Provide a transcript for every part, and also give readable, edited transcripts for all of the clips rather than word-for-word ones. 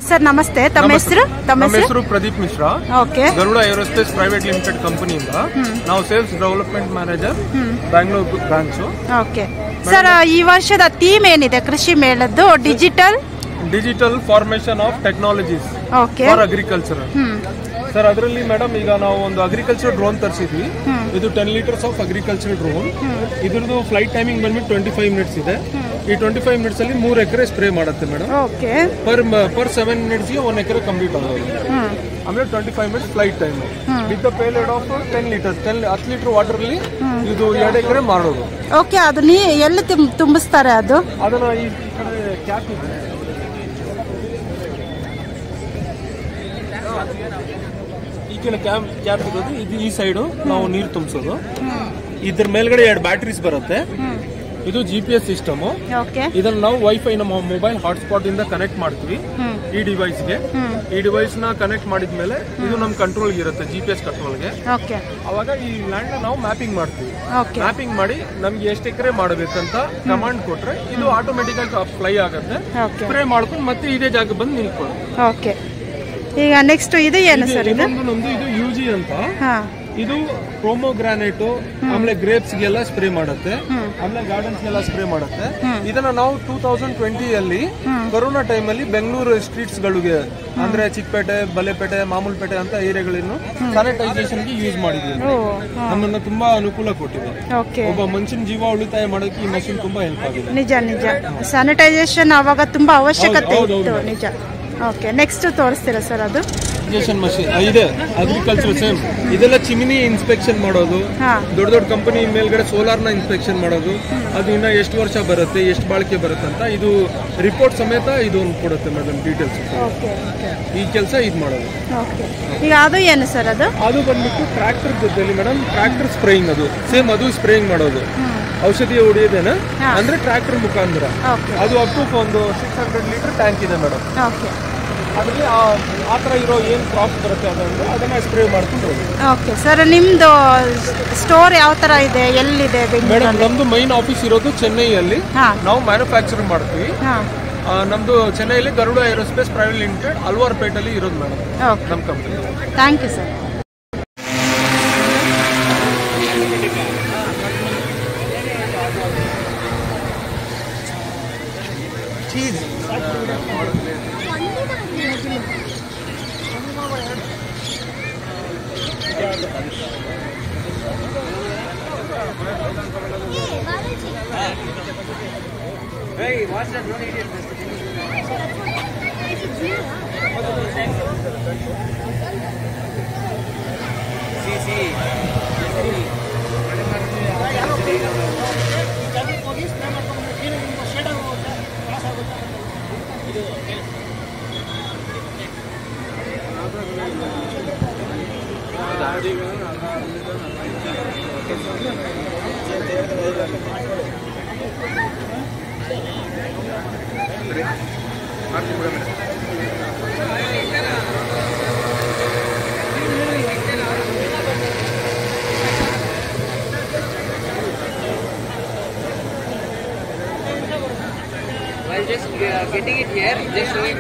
Sir ನಮಸ್ತೆ, ತಮ್ಮ ಹೆಸರು? ನಮ್ಮ ಹೆಸರು Pradeep Mishra. Okay. Garuda aerospace private limited ಕಂಪನಿಯಿಂದ ನಾವು sales development manager, Bangalore branch. Okay sir, ಈ ವರ್ಷದ ಥೀಮ್ ಏನಿದೆ ಕೃಷಿ ಮೇಳದ್ದು? Digital formation of technologies for agriculture. Sir ಅದರಲ್ಲಿ ಮೇಡಮ್ ಈಗ ನಾವು ಒಂದು ಅಗ್ರಿಕಲ್ಚರ್ ಡ್ರೋನ್ ತರಿಸಿದ್ವಿ. ಇದು 10 ಲೀಟರ್ಸ್ ಆಫ್ ಅಗ್ರಿಕಲ್ಚರ್ ಡ್ರೋನ್. ಇದ್ರದ್ದು ಫ್ಲೈಟ್ ಟೈಮಿಂಗ್ ಬಂದ್ಬಿಟ್ಟು 25 ಮಿನಿಟ್ಸ್ ಇದೆ. ಈ 25 ಮಿನಿಟ್ಸ್ ಅಲ್ಲಿ 3 ಎಕರೆ ಸ್ಪ್ರೇ ಮಾಡುತ್ತೆ madam. Per 7 minutes 1 acre complete ಆಗೋದು. ಆಮೇಲೆ 25 minutes flight time with the payload of 10 litres 10 litre water ಅಲ್ಲಿ ಇದು 2 ಎಕರೆ ಮಾಡೋದು. ಓಕೆ, ಅದು ಎಲ್ಲಿ ತುಂಬಿಸ್ತಾರೆ? ಅದನ್ನ ಈ ಕಡೆ ಕ್ಯಾಪ್ ಇದೆ, ಈ ಕಡೆ ಕ್ಯಾಪ್ ಇರೋದು. ಇದು ಈ ಸೈಡ್ ನಾವು ನೀರು ತುಂಬಿಸೋದು. ಇದ್ರ ಮೇಲ್ಗಡೆ 2 ಬ್ಯಾಟ್ರೀಸ್ ಬರುತ್ತೆ. ಇದು GPS ಸಿಸ್ಟಮ್. ಇದನ್ನ ನಾವು ವೈಫೈ ನಮ್ಮ ಮೊಬೈಲ್ ಹಾಟ್ಸ್ಪಾಟ್ ಇಂದ ಕನೆಕ್ಟ್ ಮಾಡ್ತೀವಿ ಈ ಡಿವೈಸ್ಗೆ. ಈ ಡಿವೈಸ್ ನ ಕನೆಕ್ಟ್ ಮಾಡಿದ್ಮೇಲೆ ಇದು ನಮ್ ಕಂಟ್ರೋಲ್ ಇರುತ್ತೆ, GPS ಕಂಟ್ರೋಲ್ಗೆ. ಅವಾಗ ಈ ಲ್ಯಾಂಡ್ ನಾವು ಮ್ಯಾಪಿಂಗ್ ಮಾಡ್ತೀವಿ. ಮ್ಯಾಪಿಂಗ್ ಮಾಡಿ ನಮ್ಗೆ ಎಷ್ಟು ಎಕರೆ ಮಾಡಬೇಕಂತ ಕಮಾಂಡ್ ಕೊಟ್ರೆ ಇದು ಆಟೋಮೆಟಿಕ್ ಆಗಿ ಫ್ಲೈ ಆಗುತ್ತೆ. ಸ್ಪ್ರೇ ಮಾಡ್ಕೊಂಡು ಮತ್ತೆ ಇದೇ ಜಾಗ ಬಂದು ನಿಲ್ಕೊಳ್ಳಿ. ಈಗ ನೆಕ್ಸ್ಟ್ ಇದು ಏನು ಸರ್? ನಮ್ದು ಇದು UG ಅಂತ. ಇದು ಪ್ರೊಮೋಗ್ರಾನೇಟ್ ಆಮೇಲೆ ಗ್ರೇಪ್ಸ್ ಗೆಲ್ಲ ಸ್ಪ್ರೇ ಮಾಡುತ್ತೆ, ಆಮೇಲೆ ಗಾರ್ಡನ್ಸ್ ಗೆಲ್ಲ ಸ್ಪ್ರೇ ಮಾಡುತ್ತೆ. ಇದನ್ನ ನಾವು 2020 ಅಲ್ಲಿ ಕೊರೋನಾ ಟೈಮ್ ಅಲ್ಲಿ ಬೆಂಗಳೂರು ಸ್ಟ್ರೀಟ್ಸ್ ಗಳಿಗೆ ಅಂದ್ರೆ ಚಿಕ್ಕಪೇಟೆ, ಬಲೆಪೇಟೆ, ಮಾಮೂಲ್ಪೇಟೆ ಅಂತ ಏರಿಯಾಗಳನ್ನು ಸ್ಯಾನಿಟೈಸೇಷನ್ ಗೆ ಯೂಸ್ ಮಾಡಿದ್ವಿ. ನಮ್ಮನ್ನ ತುಂಬಾ ಅನುಕೂಲ ಕೊಟ್ಟಿದೆ. ಒಬ್ಬ ಮನುಷ್ಯನ ಜೀವ ಉಳಿತಾಯ ಮಾಡೋಕೆ ಈ ಮಷಿನ್ ತುಂಬಾ ಹೆಲ್ಪ್ ಆಗಿದೆ. ನಿಜ ಸ್ಯಾನಿಟೈಸೇಷನ್ ಅವಾಗ ತುಂಬಾ ಅವಶ್ಯಕತೆ ಇತ್ತು. ನಿಜ. ಓಕೆ, ನೆಕ್ಸ್ಟ್ ತೋರಿಸ್ತೀರಾ ಸರ್? ಅದು ಮಷಿನ್ ಇದೆ ಅಗ್ರಿಕಲ್ಚರ್ ಸೇಮ್. ಇದೆಲ್ಲ ಚಿಮಿನಿ ಇನ್ಸ್ಪೆಕ್ಷನ್ ಮಾಡೋದು, ದೊಡ್ಡ ಕಂಪನಿ ಮೇಲ್ಗಡೆ ಸೋಲಾರ್ ನ ಇನ್ಸ್ಪೆಕ್ಷನ್ ಮಾಡೋದು. ಅದು ಇನ್ನ ಎಷ್ಟು ವರ್ಷ ಬರುತ್ತೆ, ಎಷ್ಟು ಬಾಳಿಕೆ ಬರುತ್ತೆ ಅಂತ ಇದು ರಿಪೋರ್ಟ್ ಸಮೇತ ಇದು ಕೊಡುತ್ತೆ ಮೇಡಮ್, ಡೀಟೇಲ್ಸ್. ಈ ಕೆಲಸ ಇದು ಮಾಡೋದು. ಈಗ ಅದು ಏನು ಸರ್? ಅದು ಬಂದ್ಬಿಟ್ಟು ಟ್ರ್ಯಾಕ್ಟರ್ ಜೊತೆಲಿ ಮೇಡಮ್, ಟ್ರ್ಯಾಕ್ಟರ್ ಸ್ಪ್ರೇಯಿಂಗ್. ಅದು ಸೇಮ್ ಅದು ಸ್ಪ್ರೇಯಿಂಗ್ ಮಾಡೋದು. ಔಷಧಿ ಹೊಡಿಯೋದೇನ ಅಂದ್ರೆ ಟ್ರ್ಯಾಕ್ಟರ್ ಮುಖಾಂತರ. ಅದು ಅಪ್ ಟು ಒಂದು 600 ಲೀಟರ್ ಟ್ಯಾಂಕ್ ಇದೆ ಮೇಡಮ್. ಅದ್ರಲ್ಲಿ ಆ ತರ ಇರೋ ಏನ್ ಕ್ರಾಪ್ ಬರುತ್ತೆ ಅದನ್ನ ಸ್ಪ್ರೇ ಮಾಡ್ಕೊಂಡು ಹೋಗಿ. ಓಕೆ ಸರ್, ನಿಮ್ದು ಸ್ಟೋರ್ ಯಾವ ತರ ಇದೆ, ಎಲ್ಲಿದೆ? ಮೇಡಮ್ ನಮ್ದು ಮೈನ್ ಆಫೀಸ್ ಇರೋದು ಚೆನ್ನೈಯಲ್ಲಿ. ನಾವು ಮ್ಯಾನುಫ್ಯಾಕ್ಚರ್ ಮಾಡ್ತೀವಿ. ನಮ್ದು ಚೆನ್ನೈಲಿ ಗರುಡ ಏರೋಸ್ಪೇಸ್ ಪ್ರೈವೇಟ್ ಲಿಮಿಟೆಡ್ ಅಲ್ವಾರ್ಪೇಟಲ್ಲಿ ಇರೋದು ಮೇಡಮ್ ನಮ್ಮ company. Thank you sir. Hey, watch that drone idiot. See. While just getting it here, just showing.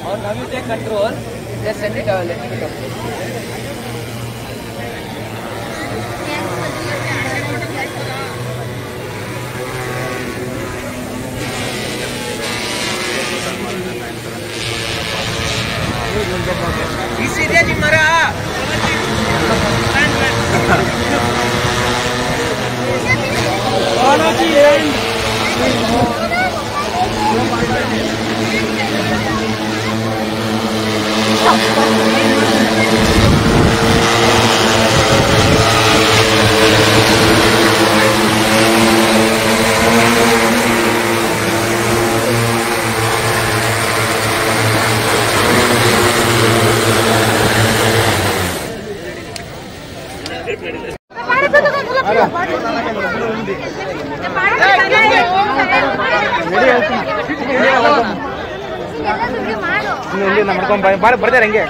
Or now you take control, just send it, let it come. This is the Mara. ಮಾಡ್ಕೊಂಡು ಬರ್ತಾರೆ ಹಂಗೆ